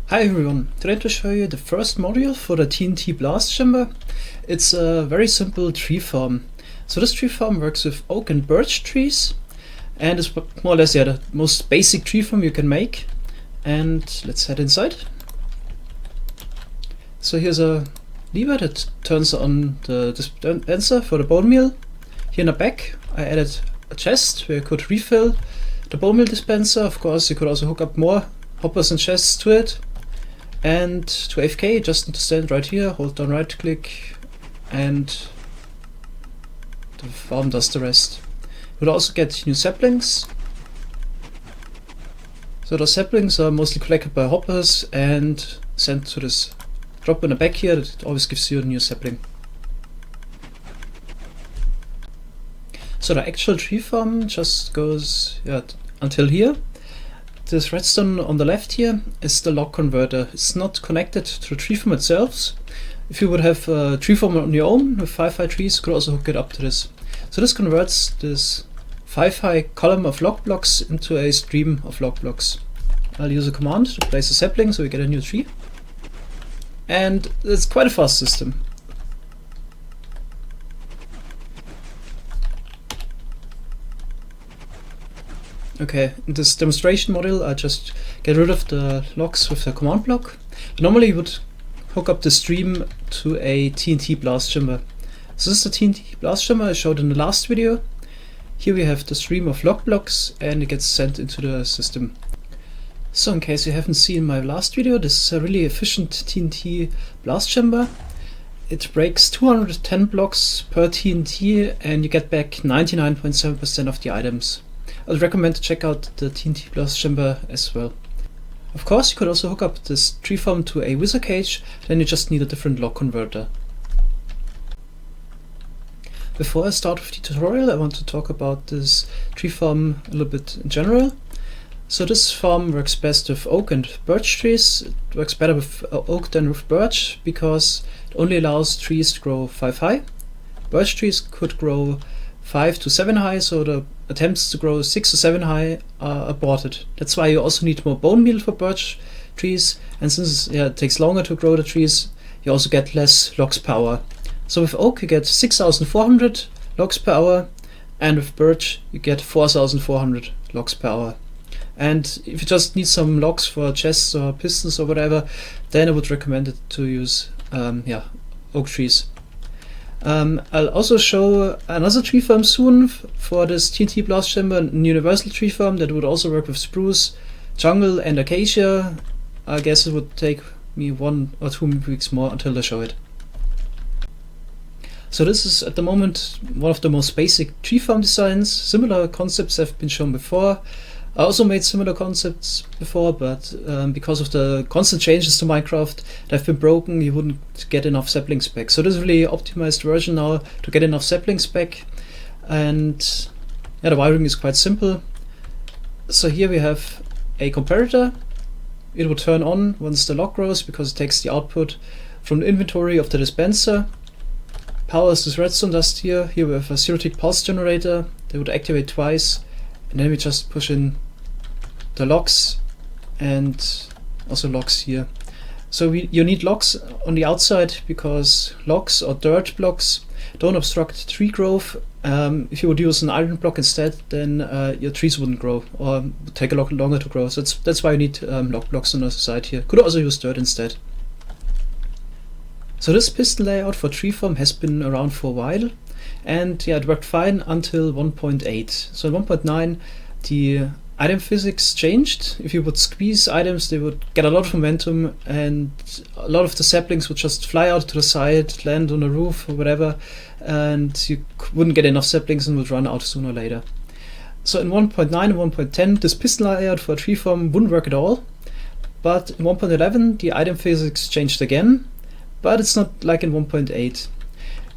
Hi everyone, today to show you the first module for the TNT blast chamber. It's a very simple tree farm. So this tree farm works with oak and birch trees and is more or less the most basic tree farm you can make. And let's head inside. So here's a lever that turns on the dispenser for the bone meal. Here in the back I added a chest where you could refill the bone meal dispenser. Of course you could also hook up more hoppers and chests to it. And to AFK, you just need to stand right here, hold down right click, and the farm does the rest. You'll also get new saplings. So the saplings are mostly collected by hoppers and sent to this drop in the back here that always gives you a new sapling. So the actual tree farm just goes until here. This redstone on the left here is the log converter. It's not connected to the tree farm itself. If you would have a tree farm on your own with 5 high trees, you could also hook it up to this. So this converts this 5 high column of log blocks into a stream of log blocks. I'll use a command to place a sapling so we get a new tree. And it's quite a fast system. Okay, in this demonstration module I just get rid of the logs with the command block. Normally you would hook up the stream to a TNT blast chamber. So this is the TNT blast chamber I showed in the last video. Here we have the stream of log blocks and it gets sent into the system. So in case you haven't seen my last video, this is a really efficient TNT blast chamber. It breaks 210 blocks per TNT and you get back 99.7% of the items. I'd recommend to check out the TNT blast chamber as well. Of course, you could also hook up this tree farm to a wizard cage, then you just need a different log converter. Before I start with the tutorial, I want to talk about this tree farm a little bit in general. So this farm works best with oak and birch trees. It works better with oak than with birch because it only allows trees to grow 5 high. Birch trees could grow 5 to 7 high, so the attempts to grow 6 to 7 high are aborted. That's why you also need more bone meal for birch trees, and since it takes longer to grow the trees, you also get less logs per hour. So with oak you get 6,400 logs per hour, and with birch you get 4,400 logs per hour. And if you just need some logs for chests or pistons or whatever, then I would recommend it to use oak trees. I'll also show another tree farm soon for this TNT blast chamber, a universal tree farm that would also work with spruce, jungle and acacia. I guess it would take me 1 or 2 weeks more until I show it. So this is at the moment one of the most basic tree farm designs. Similar concepts have been shown before. I also made similar concepts before, but because of the constant changes to Minecraft that have been broken, you wouldn't get enough saplings back. So this is really optimized version now to get enough saplings back. And the wiring is quite simple. So here we have a comparator. It will turn on once the log grows because it takes the output from the inventory of the dispenser. Powers this redstone dust here. Here we have a zero-tick pulse generator that would activate twice. And then we just push in the logs and also logs here. So you need logs on the outside because logs or dirt blocks don't obstruct tree growth. If you would use an iron block instead, then your trees wouldn't grow or would take a lot longer to grow. So that's why you need log blocks on the side here. Could also use dirt instead. So this piston layout for tree farm has been around for a while. And it worked fine until 1.8. So in 1.9 the item physics changed. If you would squeeze items, they would get a lot of momentum and a lot of the saplings would just fly out to the side, land on the roof or whatever, and you wouldn't get enough saplings and would run out sooner or later. So in 1.9 and 1.10 this piston layout for a tree farm wouldn't work at all. But in 1.11 the item physics changed again, but it's not like in 1.8.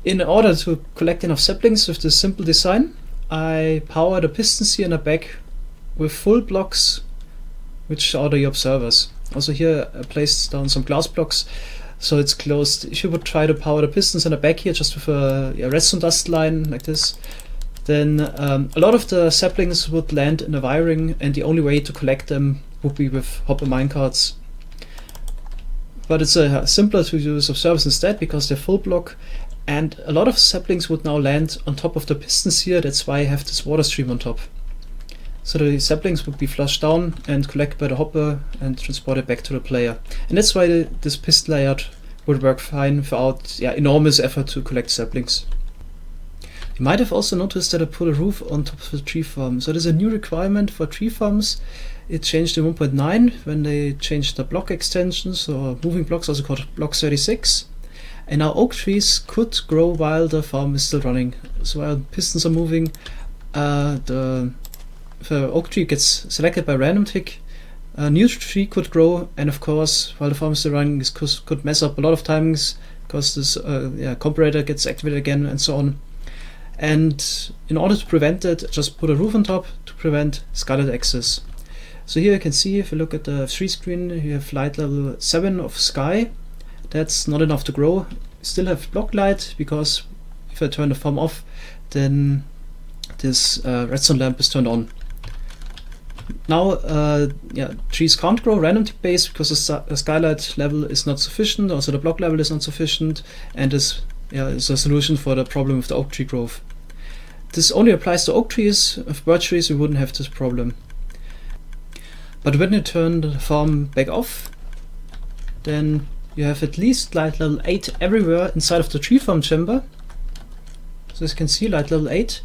In order to collect enough saplings with this simple design, I power the pistons here in the back with full blocks, which are the observers. Also here I placed down some glass blocks so it's closed. If you would try to power the pistons in the back here just with a redstone dust line like this, then a lot of the saplings would land in the wiring and the only way to collect them would be with hopper minecarts. but it's simpler to use observers instead because they're full block, and a lot of saplings would now land on top of the pistons here. That's why I have this water stream on top. So the saplings would be flushed down and collected by the hopper and transported back to the player. And that's why this piston layout would work fine without enormous effort to collect saplings. You might have also noticed that I put a roof on top of the tree farm. So there's a new requirement for tree farms. It changed in 1.9 when they changed the block extensions, or moving blocks, also called block 36. And now oak trees could grow while the farm is still running. So while pistons are moving, the oak tree gets selected by random tick. A new tree could grow, and of course, while the farm is still running, this could mess up a lot of timings because this comparator gets activated again and so on. And in order to prevent it, just put a roof on top to prevent scarlet access. So here you can see, if you look at the F3 screen, you have light level 7 of sky. That's not enough to grow. You still have block light, because if I turn the farm off, then this redstone lamp is turned on. Now, trees can't grow random tick based because the skylight level is not sufficient, also the block level is not sufficient, and this is a solution for the problem of the oak tree growth. This only applies to oak trees. If birch trees, we wouldn't have this problem. But when you turn the farm back off, then you have at least light level 8 everywhere inside of the tree farm chamber. So as you can see, light level 8.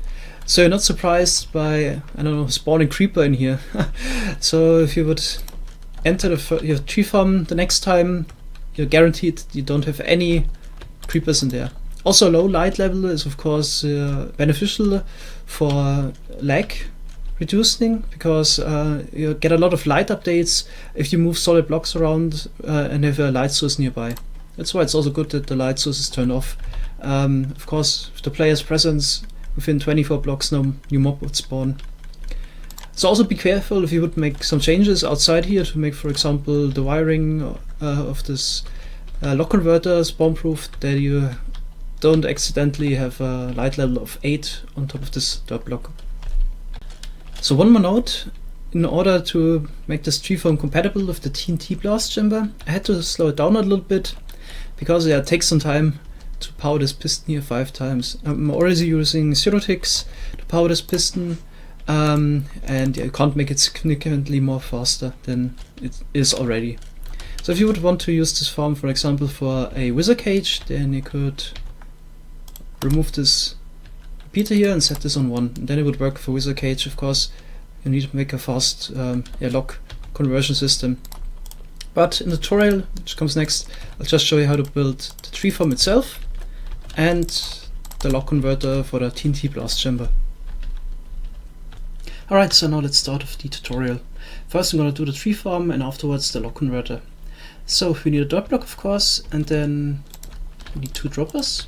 So you're not surprised by, I don't know, spawning creeper in here. So if you would enter your tree farm the next time, you're guaranteed you don't have any creepers in there. Also, low light level is of course beneficial for lag reducing, because you get a lot of light updates if you move solid blocks around and have a light source nearby. That's why it's also good that the light source is turned off. Of course, with the player's presence, within 24 blocks no new mob would spawn. So also be careful if you would make some changes outside here to make, for example, the wiring of this lock converter spawn proof, that you don't accidentally have a light level of 8 on top of this dirt block. So one more note, in order to make this tree farm compatible with the TNT blast chamber, I had to slow it down a little bit, because it takes some time to power this piston here 5 times. I'm already using 0 ticks to power this piston, and you can't make it significantly more faster than it is already. So if you would want to use this farm, for example, for a wither cage, then you could remove this repeater here and set this on 1. And then it would work for wither cage. Of course, you need to make a fast lock conversion system. But in the tutorial, which comes next, I'll just show you how to build the tree farm itself and the lock converter for the TNT blast chamber. Alright, so now let's start with the tutorial. First I'm going to do the tree farm and afterwards the lock converter. So we need a dirt block, of course, and then we need 2 droppers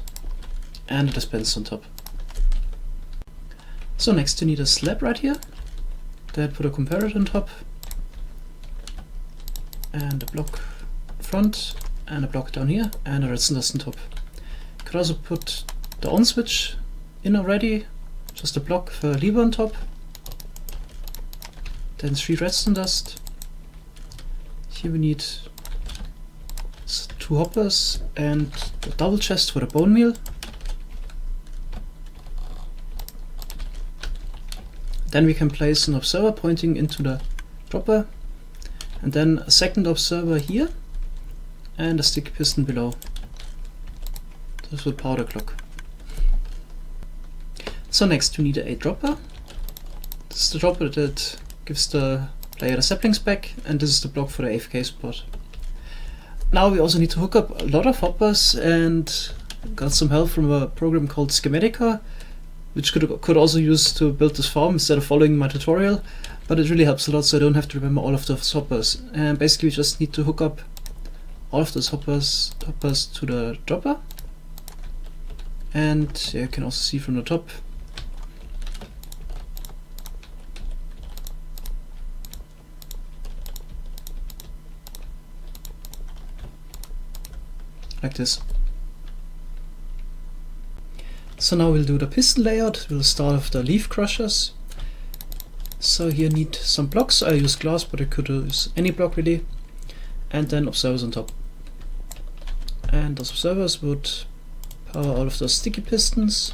and a dispenser on top. So next you need a slab right here. Then put a comparator on top, and a block in front, and a block down here, and a redstone dust on top. You could also put the on switch in already, just a block for a lever on top, then 3 redstone dust. Here we need 2 hoppers and a double chest for the bone meal. Then we can place an observer pointing into the dropper, and then a second observer here, and a sticky piston below. This will power the clock. So next we need a dropper. This is the dropper that gives the player the saplings back, and this is the block for the AFK spot. Now we also need to hook up a lot of hoppers, and got some help from a program called Schematica, which could also use to build this farm instead of following my tutorial, but it really helps a lot, so I don't have to remember all of those hoppers. And basically we just need to hook up all of those hoppers to the dropper, and you can also see from the top like this. So now we'll do the piston layout. We'll start with the leaf crushers. So here need some blocks. I use glass, but I could use any block really. And then observers on top. And those observers would power all of those sticky pistons.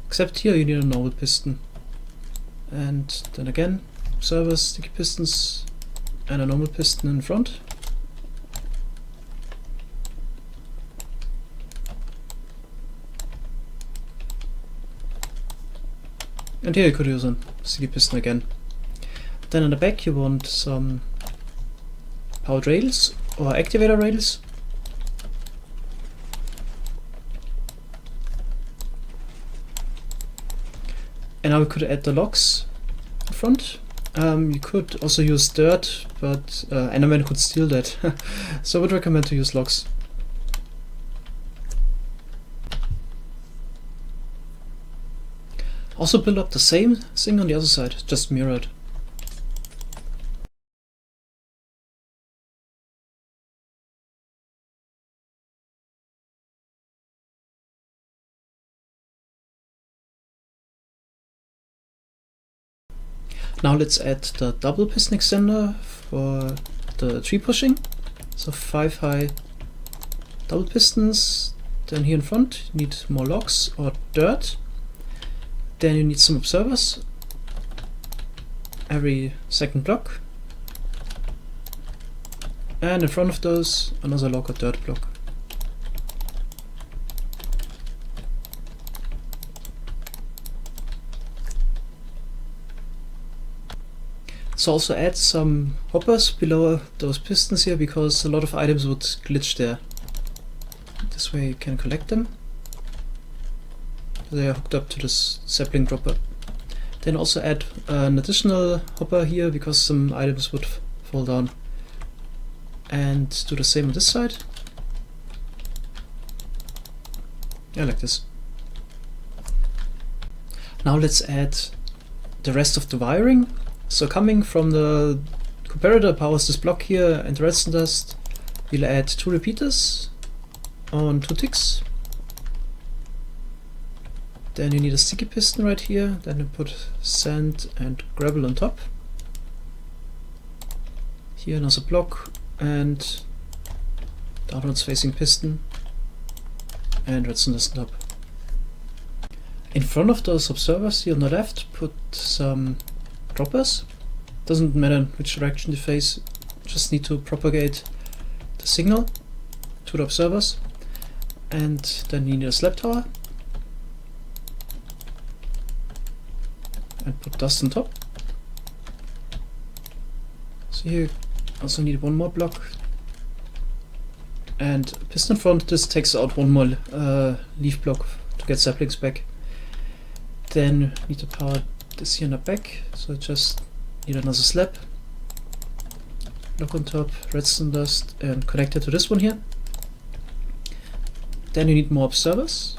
Except here you need a normal piston. And then again, observers, sticky pistons, and a normal piston in front. And here you could use a sticky piston again. Then in the back you want some powered rails or activator rails. And now we could add the logs in front. You could also use dirt, but Enderman could steal that. So I would recommend to use logs. Also build up the same thing on the other side, just mirror it. Now let's add the double piston extender for the tree pushing. So 5 high double pistons. Then here in front you need more logs or dirt. Then you need some observers every second block. And in front of those another log or dirt block. So also add some hoppers below those pistons here, because a lot of items would glitch there. This way you can collect them. They are hooked up to this sapling dropper. Then also add an additional hopper here, because some items would fall down. And do the same on this side. Yeah, like this. Now let's add the rest of the wiring. So coming from the comparator powers this block here and the redstone dust, we'll add 2 repeaters on 2 ticks. Then you need a sticky piston right here, then you put sand and gravel on top. Here another block and downwards facing piston and redstone dust on top. In front of those observers here on the left, put some droppers. Doesn't matter which direction they face, just need to propagate the signal to the observers. And then you need a slab tower. And put dust on top. So here also need 1 more block. And piston front, this takes out 1 more leaf block to get saplings back. Then need to power this here in the back, so just need another slab, block on top, redstone dust, and connect it to this one here. Then you need more observers,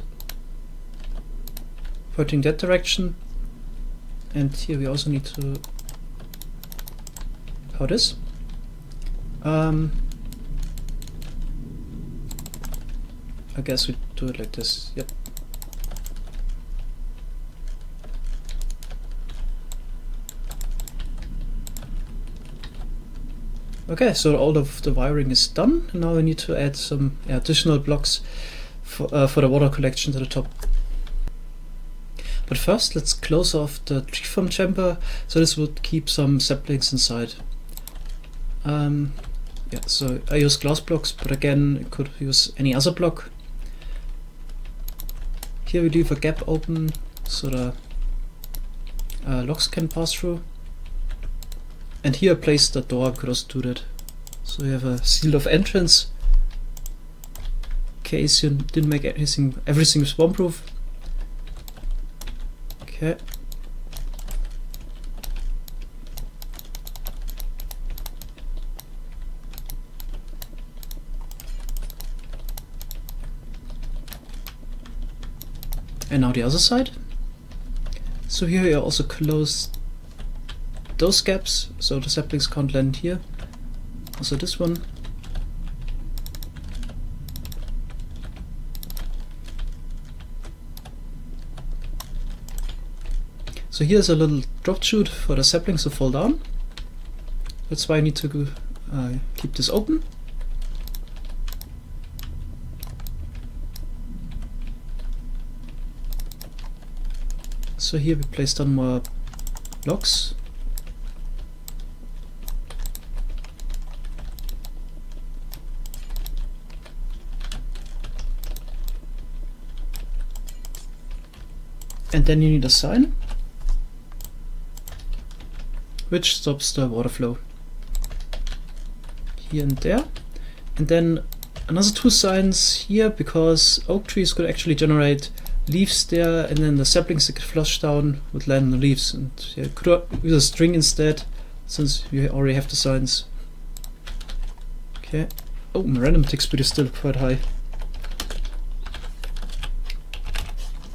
pointing that direction, and here we also need to power this. I guess we do it like this, yep. Okay, so all of the wiring is done. Now we need to add some additional blocks for the water collection to the top. But first let's close off the tree farm chamber, so this would keep some saplings inside. Yeah, so I use glass blocks, but again I could use any other block. Here we leave a gap open so the logs can pass through. And here I placed the door, could also do that. So you have a sealed off entrance, in case you didn't make everything spawn proof. Okay. And now the other side. So here I also close those gaps, so the saplings can't land here. Also this one. So here's a little drop chute for the saplings to fall down. That's why I need to keep this open. So here we place down more blocks. And then you need a sign which stops the water flow here and there, and then another 2 signs here, because oak trees could actually generate leaves there, and then the saplings that get flushed down would land on the leaves, and you could use a string instead since you already have the signs. Okay. Oh, my random tick speed is still quite high.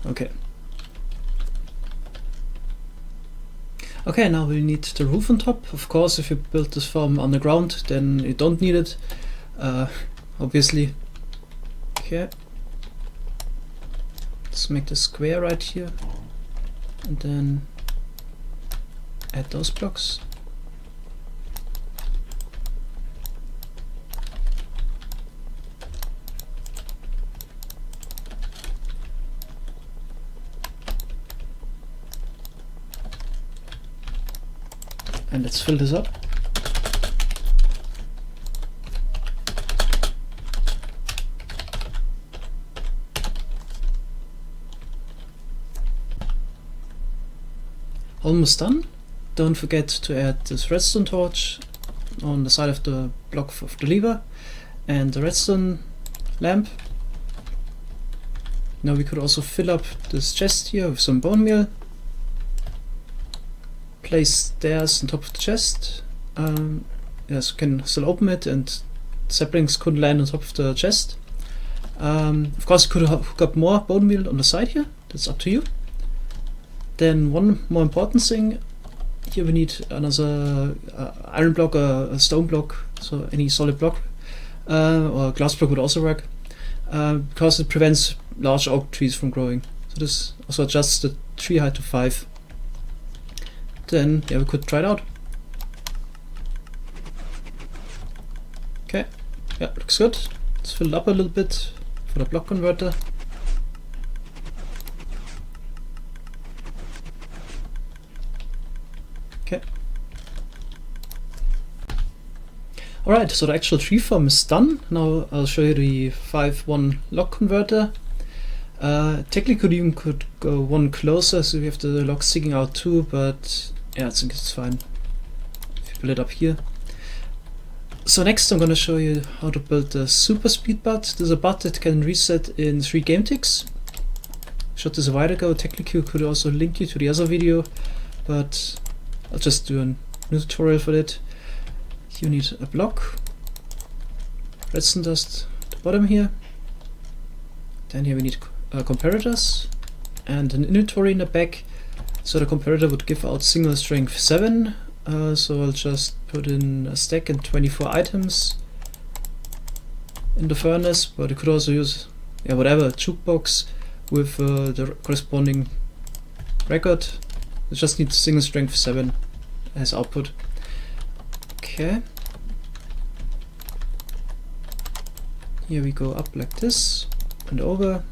Okay. Okay, now we need the roof on top. Of course, if you build this farm underground, then you don't need it, obviously. Okay. Let's make the square right here, and then add those blocks. And let's fill this up. Almost done. Don't forget to add this Redstone Torch on the side of the block of the lever and the Redstone Lamp. Now we could also fill up this chest here with some bone meal. Place stairs on top of the chest. Yes, you can still open it and saplings couldn't land on top of the chest. Of course you could hook up more bone meal on the side here, that's up to you. Then one more important thing, here we need another iron block or a stone block, so any solid block, or glass block would also work, because it prevents large oak trees from growing. So this also adjusts the tree height to 5. Then yeah, we could try it out. Okay, yeah, looks good. Let's fill it up a little bit for the block converter. Okay. Alright, so the actual tree farm is done. Now I'll show you the 5-1 log converter. Technically you could go one closer, so we have the logs sticking out too, but yeah, I think it's fine if you build it up here. So next I'm gonna show you how to build the super speed bot. There's a bot that can reset in 3 game ticks. Shot this a while ago. Technically you could also link you to the other video, but I'll just do a new tutorial for it. You need a block, redstone dust at the bottom here. Then here we need comparators and an inventory in the back. So the comparator would give out single strength 7. So I'll just put in a stack and 24 items in the furnace, but you could also use whatever, jukebox with the corresponding record. You just need single strength 7 as output. Okay. Here we go up like this and over.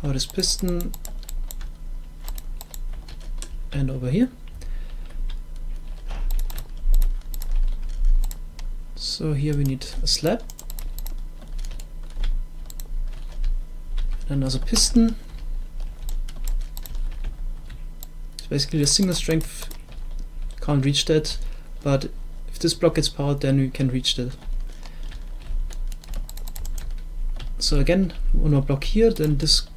How this piston and over here. So here we need a slab, another piston. So basically the single strength can't reach that, but if this block gets powered, then we can reach that. So again, one more block here, then this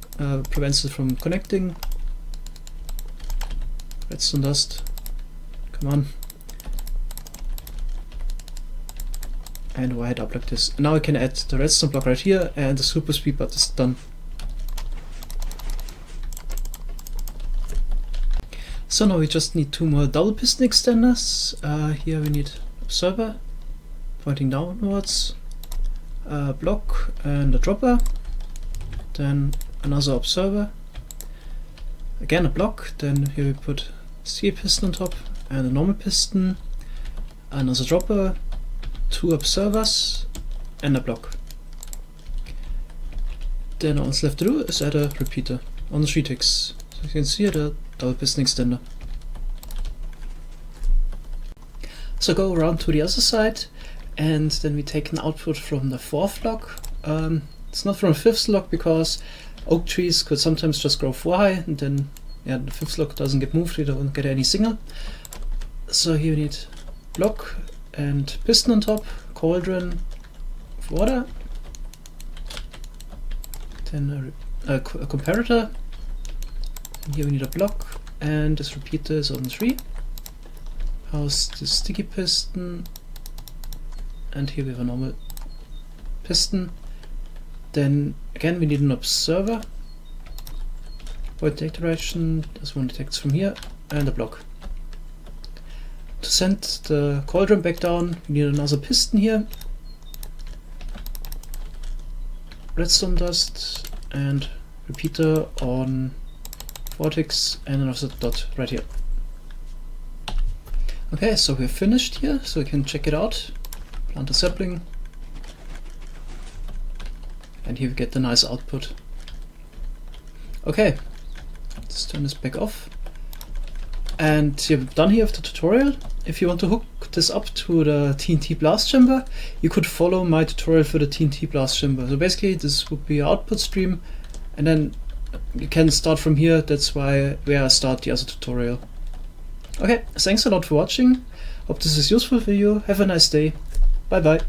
prevents it from connecting. Redstone dust, come on. And wire it up like this. And now I can add the redstone block right here, and the super speed bot is done. So now we just need 2 more double piston extenders. Here we need observer pointing downwards, a block and a dropper, then another observer, again a block, then here we put sticky piston on top and a normal piston, another dropper, 2 observers and a block. Then all that's left to do is add a repeater on the 3 ticks. you can see the double piston extender. So go around to the other side, and then we take an output from the 4th lock. It's not from the 5th lock because oak trees could sometimes just grow 4 high, and then the 5th lock doesn't get moved, you don't get any signal. So here we need block and piston on top, cauldron of water, then a comparator, and here we need a block, and this repeater is on 3. How's the sticky piston, and here we have a normal piston. Then again we need an observer, point take direction, this one detects from here, and a block. To send the cauldron back down, we need another piston here, redstone dust, and repeater on vortex, and another dot right here. Okay, so we're finished here, so we can check it out. Plant a sapling, and here we get the nice output. Okay, let's turn this back off. And you're done here with the tutorial. If you want to hook this up to the TNT blast chamber, you could follow my tutorial for the TNT blast chamber. So basically this would be your output stream, and then you can start from here. That's where I start the other tutorial. Okay, thanks a lot for watching. Hope this is useful for you. Have a nice day. Bye bye.